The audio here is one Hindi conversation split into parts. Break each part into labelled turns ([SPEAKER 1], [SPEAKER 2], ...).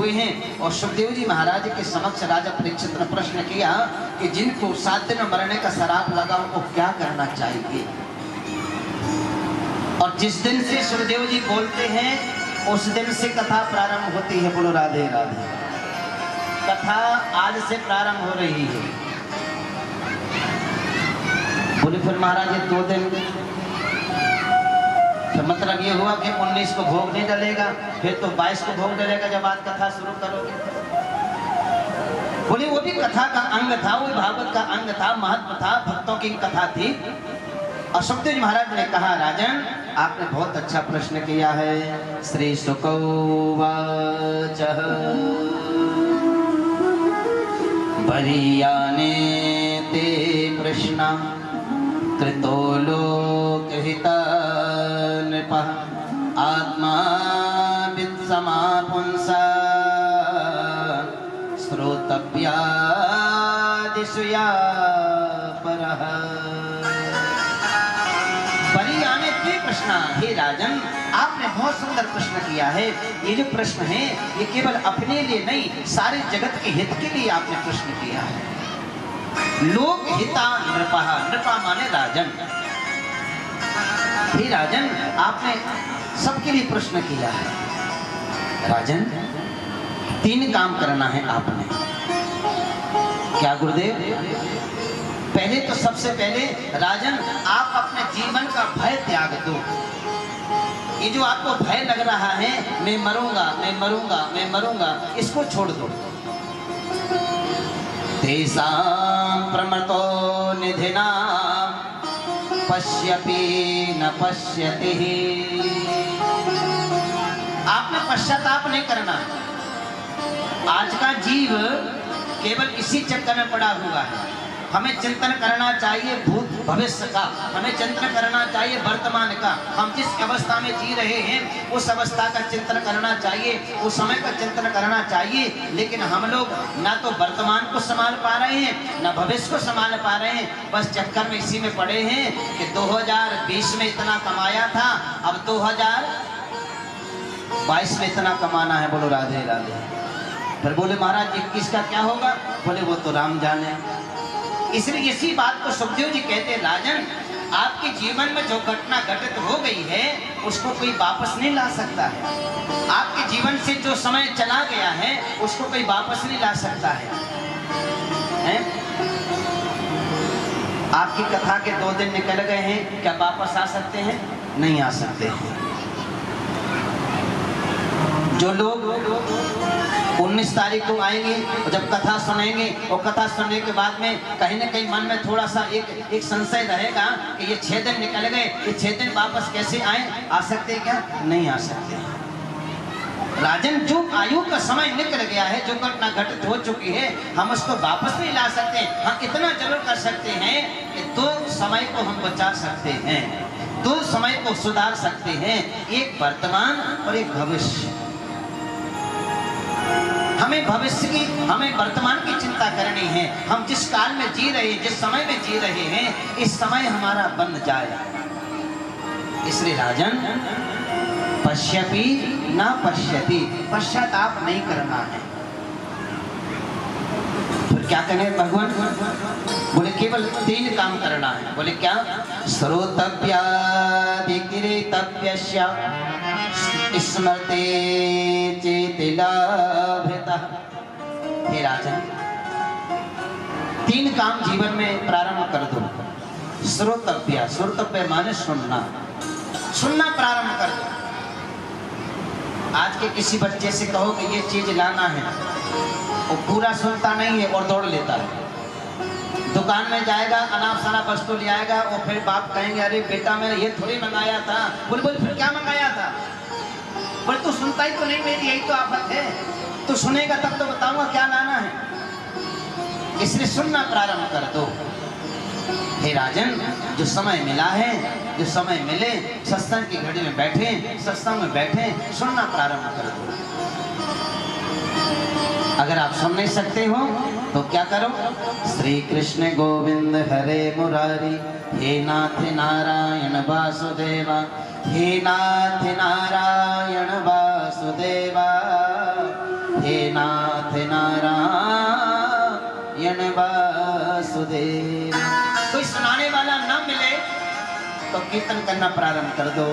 [SPEAKER 1] हुए हैं और सुखदेव जी महाराज के समक्ष राजा परीक्षित ने प्रश्न किया कि जिनको 7 दिन मरने का श्राप लगा उनको क्या करना चाहिए। और जिस दिन से सुखदेव जी बोलते हैं उस दिन से कथा प्रारंभ होती है। बोलो राधे राधे। कथा आज से प्रारंभ हो रही है। बोले फिर महाराज ये 2 दिन, तो मतलब ये हुआ कि 19 को भोग नहीं डलेगा, फिर तो 22 को भोग डलेगा जब आज कथा शुरू करोगे। बोले वो भी कथा का अंग था, वो भागवत का अंग था, महत्व था, भक्तों की कथा थी। और सुखदेव जी महाराज ने कहा राजन आपने बहुत अच्छा प्रश्न किया है। श्री शुक उवाच बरीयाने ते प्रश्ना कृतो लोकहिता नृपः आत्मा वित्समापुंसा श्रोतव्यादिषु या परः। बरीयाने ते प्रश्न, हे राजन आपने बहुत सुंदर प्रश्न किया है। ये जो प्रश्न है ये केवल अपने लिए नहीं सारे जगत के हित के लिए आपने प्रश्न किया है। लोक हिता नृपः, नृपा माने राजन। हे राजन आपने सबके लिए प्रश्न किया है। राजन 3 काम करना है आपने। क्या गुरुदेव? पहले तो सबसे पहले राजन आप अपने जीवन का भय त्याग दो। ये जो आपको भय लग रहा है मैं मरूंगा मैं मरूंगा मैं मरूंगा, इसको छोड़ दो। तेषां प्रमतो निधिना पश्यपि न पश्यति। आपने पश्चाताप नहीं करना। आज का जीव केवल इसी चक्कर में पड़ा हुआ है। हमें चिंतन करना चाहिए भूत भविष्य का, हमें चिंतन करना चाहिए वर्तमान का। हम जिस अवस्था में जी रहे हैं उस अवस्था का चिंतन करना चाहिए, उस समय का चिंतन करना चाहिए। लेकिन हम लोग ना तो वर्तमान को संभाल पा रहे हैं ना भविष्य को संभाल पा रहे हैं। बस चक्कर में इसी में पड़े हैं कि 2020 में इतना कमाया था, अब 2022 में इतना कमाना है। बोलो राधे राधे। फिर बोले महाराज 21 का क्या होगा? बोले वो तो राम जाने। इसलिए इसी बात को सुखदेव जी कहते हैं राजन आपके जीवन में जो घटना घटित हो गई है उसको कोई वापस नहीं ला सकता है। आपके जीवन से जो समय चला गया है उसको कोई वापस नहीं ला सकता है? आपकी कथा के 2 दिन निकल गए हैं, क्या वापस आ सकते हैं? नहीं आ सकते हैं। जो लोग 19 तारीख को आएंगे और जब कथा सुनेंगे और कथा सुनने के बाद में कहीं ना कहीं मन में थोड़ा सा एक संशय रहेगा कि ये 6 दिन निकल गए, ये 6 दिन वापस कैसे आए? आ सकते हैं क्या? नहीं आ सकते। राजन जो आयु का समय निकल गया है, जो घटना घटित हो चुकी है, हम उसको वापस नहीं ला सकते। हम इतना जरूर कर सकते हैं कि 2 समय को हम बचा सकते हैं, 2 समय को सुधार सकते हैं, एक वर्तमान और एक भविष्य। हमें भविष्य की, हमें वर्तमान की चिंता करनी है। हम जिस काल में जी रहे हैं, जिस समय में जी रहे हैं, इस समय हमारा बन जाए। इसलिए राजन पश्यपि न पश्यति, पश्चाताप नहीं करना है। फिर क्या करें भगवान? बोले केवल 3 काम करना है। बोले क्या? श्रोतव्यादिकिरेतव्यस्य स्मृते चेति लाभतः। हे राजन 3 काम जीवन में प्रारंभ कर दो। श्रोतव्य, श्रोतव्य माने सुनना, सुनना प्रारंभ कर दो। आज के किसी बच्चे से कहो कि ये चीज लाना है, वो पूरा सुनता नहीं है और दौड़ लेता है। दुकान में जाएगा, अनाप शनाप वस्तु ले आएगा और फिर बाप कहेंगे अरे बेटा मैंने ये थोड़ी मंगाया था। बोल फिर क्या मंगाया था? बोल तू सुनता ही तो नहीं, मेरी यही तो आफत है। तू सुनेगा तब तो बताऊंगा क्या लाना है। इसलिए सुनना प्रारंभ कर दो। हे राजन जो समय मिला है, जो समय मिले सत्संग की घड़ी में बैठे, सत्संग में बैठे, सुनना प्रारंभ कर दो। अगर आप सुन नहीं सकते हो तो क्या करो? श्री कृष्ण गोविंद हरे मुरारी, हे नाथ नारायण वासुदेवा, हे नाथ नारायण वासुदेवा, हे नाथ नारायण वासुदेव। कोई सुनाने वाला ना मिले तो कीर्तन करना प्रारंभ कर दो।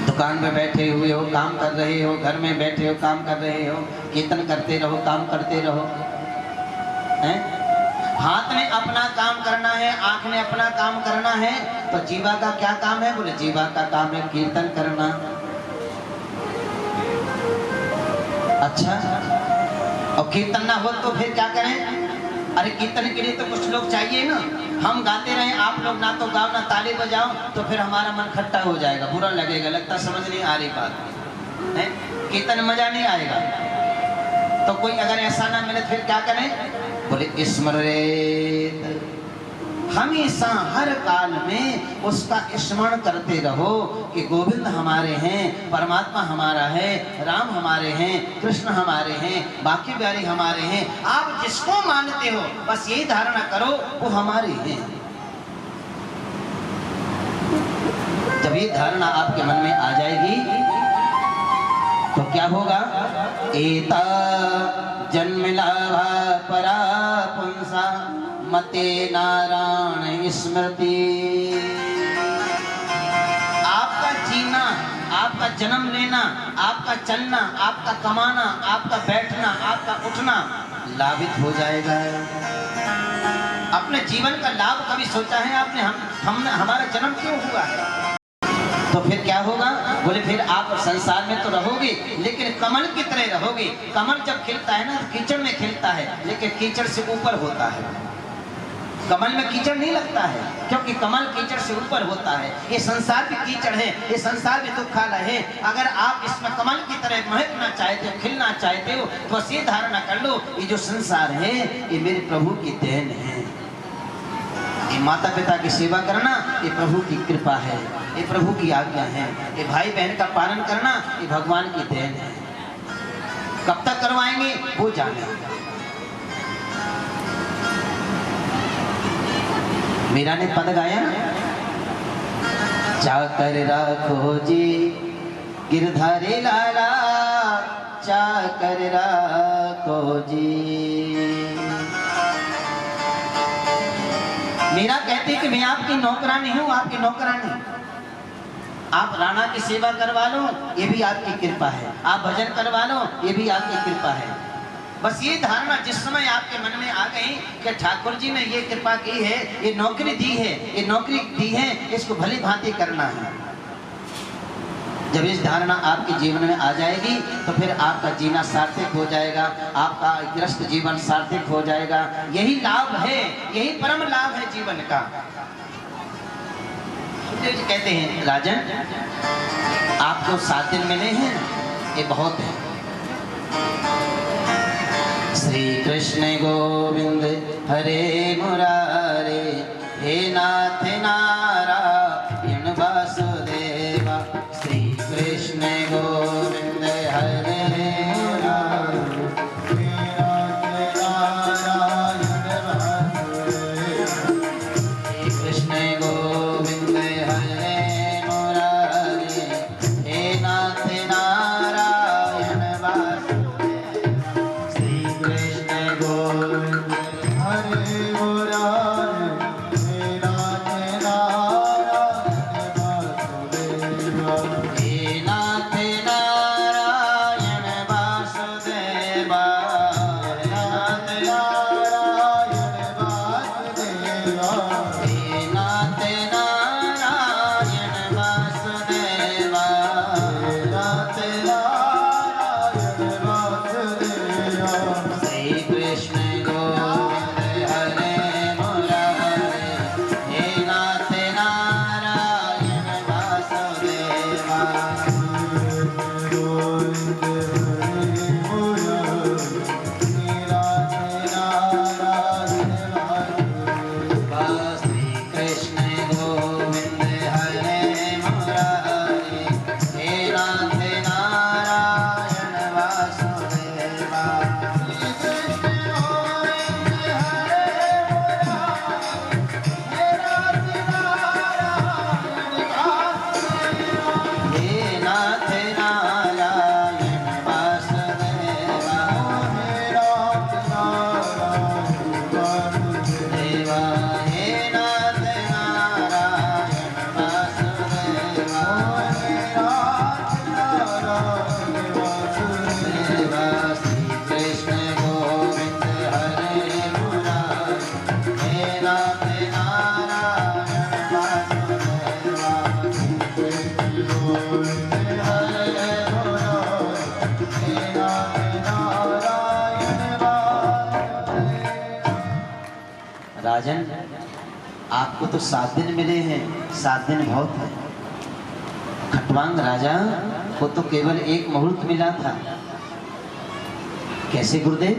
[SPEAKER 1] दुकान में बैठे हुए हो, काम कर रहे हो, घर में बैठे हो, काम कर रहे हो, कीर्तन करते रहो, काम करते रहो। हैं? हाथ ने अपना काम करना है, आंख ने अपना काम करना है, तो जीवा का क्या काम है? बोले जीवा का काम है कीर्तन करना। अच्छा, और कीर्तन ना हो तो फिर क्या करें? अरे कीर्तन के लिए तो कुछ लोग चाहिए ना। हम गाते रहे, आप लोग ना तो गाओ ना ताली बजाओ, तो फिर हमारा मन खट्टा हो जाएगा, बुरा लगेगा, लगता समझ नहीं आ रही बात है। कीर्तन मजा नहीं आएगा। तो कोई अगर ऐसा ना मिले फिर क्या करें? बोले स्मरेत, हमेशा हर काल में उसका स्मरण करते रहो कि गोविंद हमारे हैं, परमात्मा हमारा है, राम हमारे हैं, कृष्ण हमारे हैं, बाकी प्यारे हमारे हैं। आप जिसको मानते हो बस यही धारणा करो वो हमारे हैं। जब ये धारणा आपके मन में आ जाएगी तो क्या होगा? एता जन्म लाभा परा पुंसा मते नारायण स्मृति। आपका जीना, आपका जन्म लेना, आपका चलना, आपका कमाना, आपका बैठना, आपका उठना लाभित हो जाएगा। अपने जीवन का लाभ कभी सोचा है आपने? हमने हमारा जन्म क्यों हुआ है? तो फिर क्या होगा? बोले फिर आप संसार में तो रहोगे लेकिन कमल की तरह रहोगे। कमल जब खिलता है ना तो कीचड़ में खिलता है, लेकिन कीचड़ से ऊपर होता है। कमल में कीचड़ नहीं लगता है क्योंकि कमल कीचड़ से ऊपर होता है। ये संसार भी कीचड़ है, ये संसार भी दुखालय है। अगर आप इसमें कमल की तरह महकना चाहते हो, खिलना चाहते हो, तो बस ये धारणा कर लो ये जो संसार है ये मेरे प्रभु की देन है। ये माता पिता की सेवा करना ये प्रभु की कृपा है, ये प्रभु की आज्ञा है। ये भाई बहन का पालन करना ये भगवान की देन है। कब तक करवाएंगे वो जाने। मीरा ने पद गाया ना, चाकर राखो जी गिरधारी लाला, चाकर राखो जी। मीरा कहती कि मैं आपकी नौकरानी हूँ, आपकी नौकरानी। आप राणा की सेवा करवा लो ये भी आपकी कृपा है, आप भजन करवा लो ये भी आपकी कृपा है। बस ये धारणा जिस समय आपके मन में आ गई कि ठाकुर जी ने ये कृपा की है, ये नौकरी दी है, ये नौकरी दी है, इसको भली भांति करना है। जब इस धारणा आपके जीवन में आ जाएगी तो फिर आपका जीना सार्थक हो जाएगा, आपका ग्रस्त जीवन सार्थक हो जाएगा। यही लाभ है, यही परम लाभ है जीवन का। कहते हैं राजन आपको 7 दिन मिले हैं ये बहुत है। श्री कृष्ण गोविंद हरे मुरारे, हे नाथ नारायण वासुदेवा। श्री कृष्ण गोविंद हरे मुरारे, हे नाथ नारायण वासुदेवा। श्री कृष्ण गोविंद हरे मुरारे, हे नाथ नारायण वासुदेवा। राजन, आपको तो 7 दिन मिले हैं, 7 दिन बहुत है। खटवांग राजा को तो केवल 1 मुहूर्त मिला था। कैसे गुरुदेव?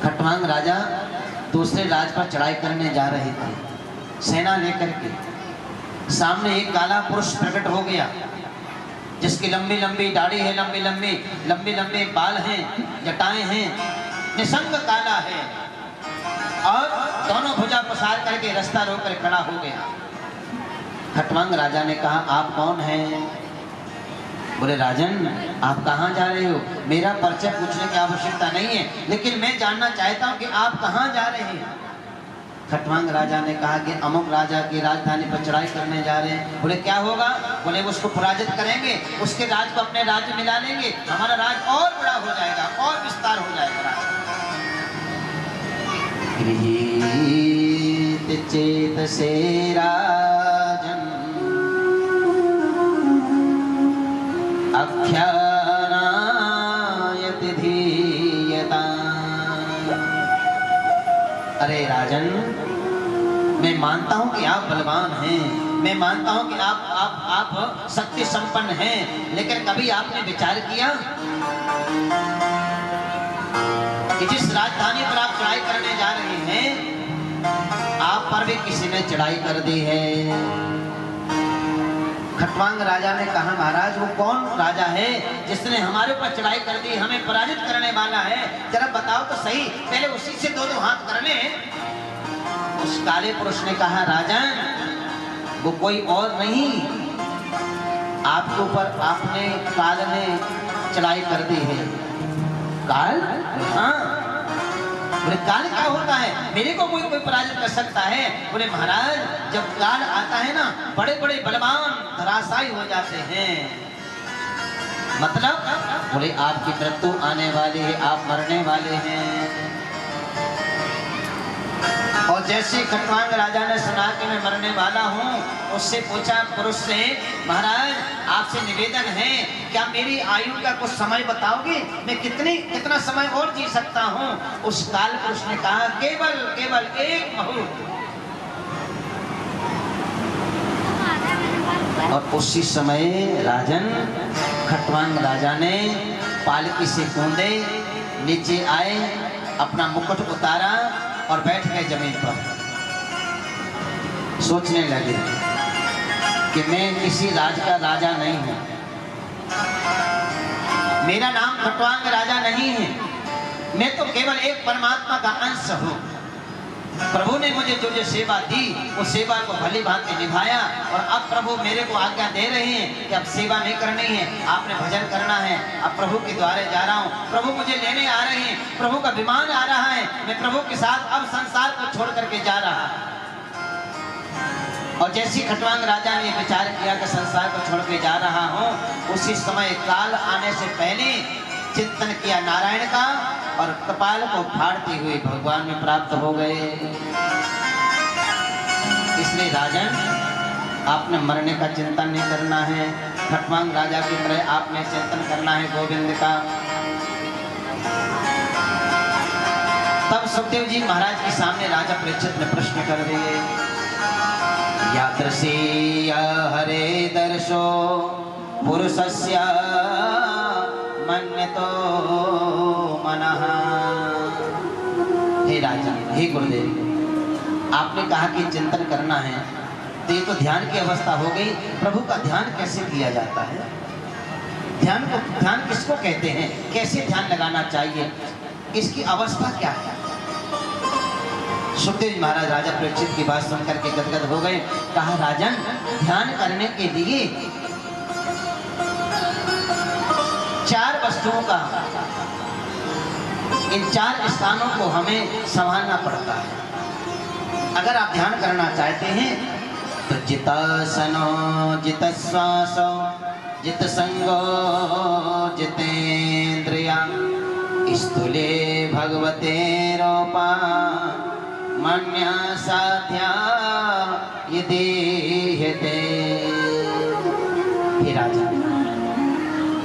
[SPEAKER 1] खटवांग राजा दूसरे राज पर चढ़ाई करने जा रहे थे सेना लेकर के। सामने एक काला पुरुष प्रकट हो गया, जिसकी लंबी लंबी दाढ़ी है, लंबे लंबे बाल हैं, जटाएं हैं, निसंग काला है और दोनों भुजा पसार करके रास्ता रोक कर खड़ा हो गया। खटवांग राजा ने कहा, आप कौन हैं? बोले, राजन आप कहाँ जा रहे हो? मेरा परिचय पूछने की आवश्यकता नहीं है, लेकिन मैं जानना चाहता हूँ कि आप कहाँ जा रहे हैं। खटवांग राजा ने कहा कि अमुक राजा की राजधानी पर चढ़ाई करने जा रहे हैं। बोले, क्या होगा? बोले, उसको पराजित करेंगे, उसके राज को अपने राज्य में मिला लेंगे, हमारा राज और बड़ा हो जाएगा, और विस्तार हो जाएगा। गृहीत चेत से राजन अख्यानायति धीयता। अरे राजन, मैं मानता हूं कि आप बलवान हैं, मैं मानता हूं कि आप शक्ति संपन्न हैं, लेकिन कभी आपने विचार किया कि जिस राजधानी पर आप चढ़ाई करने जा रहे हैं, आप पर भी किसी ने चढ़ाई कर दी है। खटवांग राजा ने कहा, महाराज वो कौन राजा है जिसने हमारे ऊपर चढ़ाई कर दी, हमें पराजित करने वाला है? जरा बताओ तो सही, पहले उसी से 2-2 हाथ कर ले। उस काले पुरुष ने कहा, राजन वो कोई और नहीं, आपके ऊपर आपने काल ने चढ़ाई कर दी है। काल? हाँ। बोले, काल क्या होता है? मेरे को कोई पराजित कर सकता है? बोले, महाराज जब काल आता है ना, बड़े बड़े बलवान धराशायी हो जाते हैं। मतलब? बोले, आपकी मृत्यु आने वाली है, आप मरने वाले हैं। और जैसे खटवांग राजा ने सुना कि मैं मरने वाला हूँ, उससे पूछा पुरुष से, महाराज आपसे निवेदन है, क्या मेरी आयु का कुछ समय बताओगे? मैं कितना समय और जी सकता हूँ? उस काल पुरुष ने कहा, केवल 1 मुहूर्त। और उसी समय राजन खटवांग राजा ने पालकी से कूदे, नीचे आए, अपना मुकुट उतारा और बैठ गए जमीन पर। सोचने लगे कि मैं किसी राज का राजा नहीं हूं, मेरा नाम खटवांग राजा नहीं है, मैं तो केवल एक परमात्मा का अंश हूं। प्रभु ने मुझे जो सेवा दी, उस सेवा को भली भांति निभाया, और अब प्रभु मेरे को आज्ञा दे रहे हैं कि अब सेवा नहीं करनी है, आपने भजन करना है। अब प्रभु के द्वारे जा रहा हूँ, प्रभु मुझे लेने आ रहे हैं, प्रभु का विमान आ रहा है, मैं प्रभु के साथ अब संसार को छोड़ करके जा रहा। और जैसे खटवांग राजा ने विचार किया कि संसार को छोड़ के जा रहा हूँ, उसी समय काल आने से पहले चिंतन किया नारायण का, और कपाल को फाड़ते हुए भगवान में प्राप्त हो गए। इसलिए राजन, आपने मरने का चिंतन नहीं करना है, खटवांग राजा की तरह आपने चिंतन करना है गोविंद का। तब सुखदेव जी महाराज के सामने राजा परीक्षित ने प्रश्न कर दिए, यादृशी हरे दर्शो पुरुषस्य मन्यतो मनः। हे राजा, हे गुरुदेव, आपने कहा कि चिंतन करना है, तो ये तो ध्यान की अवस्था हो गई। प्रभु का ध्यान कैसे किया जाता है? ध्यान किसको कहते हैं? कैसे ध्यान लगाना चाहिए? इसकी अवस्था क्या है? सुखदेव महाराज राजा परीक्षित की बात सुनकर के गदगद हो गए। कहा, राजन ध्यान करने के लिए 4 वस्तुओं का, इन 4 स्थानों को हमें संभालना पड़ता है। अगर आप ध्यान करना चाहते हैं तो जितासनो जितश्वासो जितसंगो जितेन्द्रिया स्थूले भगवते रूपा मन्या साध्या यदीयते। हे राजा,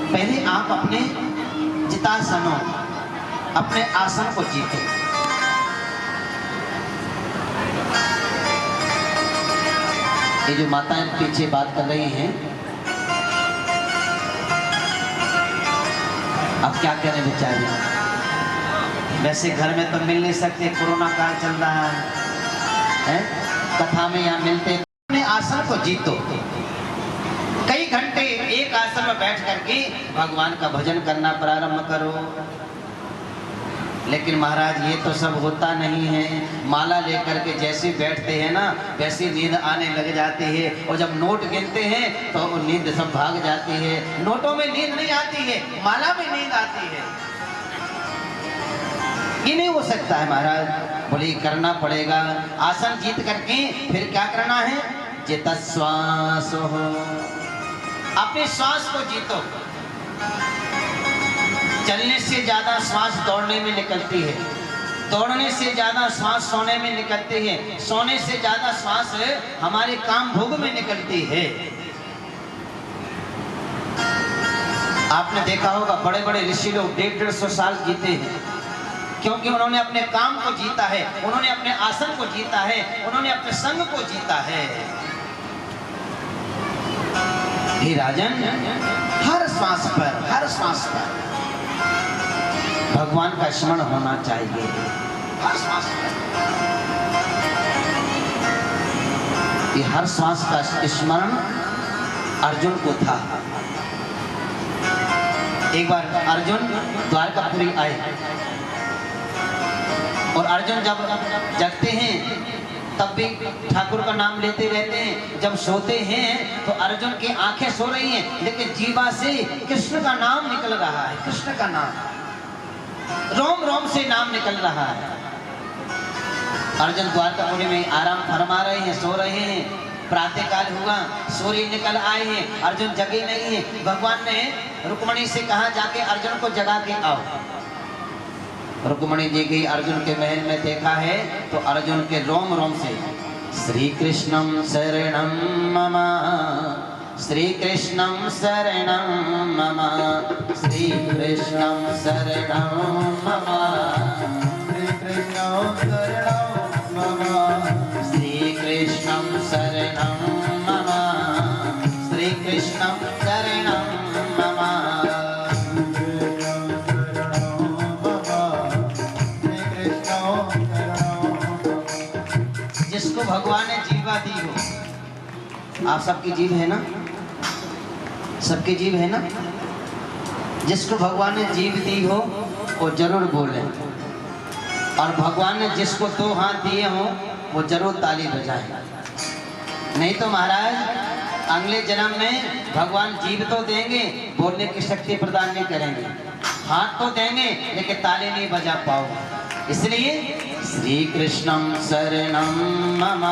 [SPEAKER 1] पहले आप अपने जितासनों, अपने आसन को जीते। ये जो माताएं पीछे बात कर रही हैं, अब क्या करें बेचारी, वैसे घर में तो मिल नहीं सकते, कोरोना काल चल रहा है? कथा में यहाँ मिलते। अपने आसन को जीतो, कई घंटे एक आसन में बैठ करके भगवान का भजन करना प्रारंभ करो। लेकिन महाराज ये तो सब होता नहीं है। माला लेकर के जैसे बैठते हैं ना, वैसी नींद आने लग जाती है, और जब नोट गिनते हैं तो नींद सब भाग जाती है। नोटों में नींद नहीं आती है, माला में नींद आती है। ये नहीं हो सकता है महाराज। बोले करना पड़ेगा, आसन जीत करके फिर क्या करना है? जित श्वास हो, अपने श्वास को जीतो। चलने से ज्यादा श्वास दौड़ने में निकलती है, दौड़ने से ज्यादा श्वास सोने में निकलती है, सोने से ज्यादा श्वास हमारे काम भोग में निकलती है। आपने देखा होगा बड़े बड़े ऋषि लोग 150-150 साल जीते हैं, क्योंकि उन्होंने अपने काम को जीता है, उन्होंने अपने आसन को जीता है, उन्होंने अपने संग को जीता है। हे राजन, हर श्वास पर भगवान का स्मरण होना चाहिए, हर श्वास पर। ये हर श्वास का स्मरण अर्जुन को था। एक बार अर्जुन द्वारकापुरी आए, और अर्जुन जब जगते हैं तब भी ठाकुर का नाम लेते रहते हैं, जब सोते हैं तो अर्जुन की आंखें सो रही हैं, लेकिन जीवा से कृष्ण का नाम निकल रहा है, कृष्ण का नाम रोम रोम से नाम निकल रहा है। अर्जुन द्वारकापुरी में आराम फरमा रहे हैं, सो रहे हैं। प्रातः काल हुआ, सूर्य निकल आए हैं, अर्जुन जगे नहीं है। भगवान ने रुक्मणी से कहा जाके अर्जुन को जगा के आओ। रुक्मणी जी गई, अर्जुन के महल में देखा है तो अर्जुन के रोम रोम से श्री कृष्णम शरणम मम, श्री कृष्णम शरणम मम, श्री कृष्णम शरणम मम, श्री कृष्णम शरणम मम, श्री कृष्णम शरणम मम, श्री कृष्णम शरणम मम। जिसको भगवान ने जीवा दी हो, आप सबकी जीव है ना, सबकी जीव है ना, जिसको भगवान ने जीव दी हो वो जरूर बोले, और भगवान ने जिसको 2 हाथ दिए हो वो जरूर ताली बजाए। नहीं तो महाराज अगले जन्म में भगवान जीव तो देंगे, बोलने की शक्ति प्रदान नहीं करेंगे, हाथ तो देंगे लेकिन ताली नहीं बजा पाओगे। इसलिए श्री कृष्णम शरणम मम,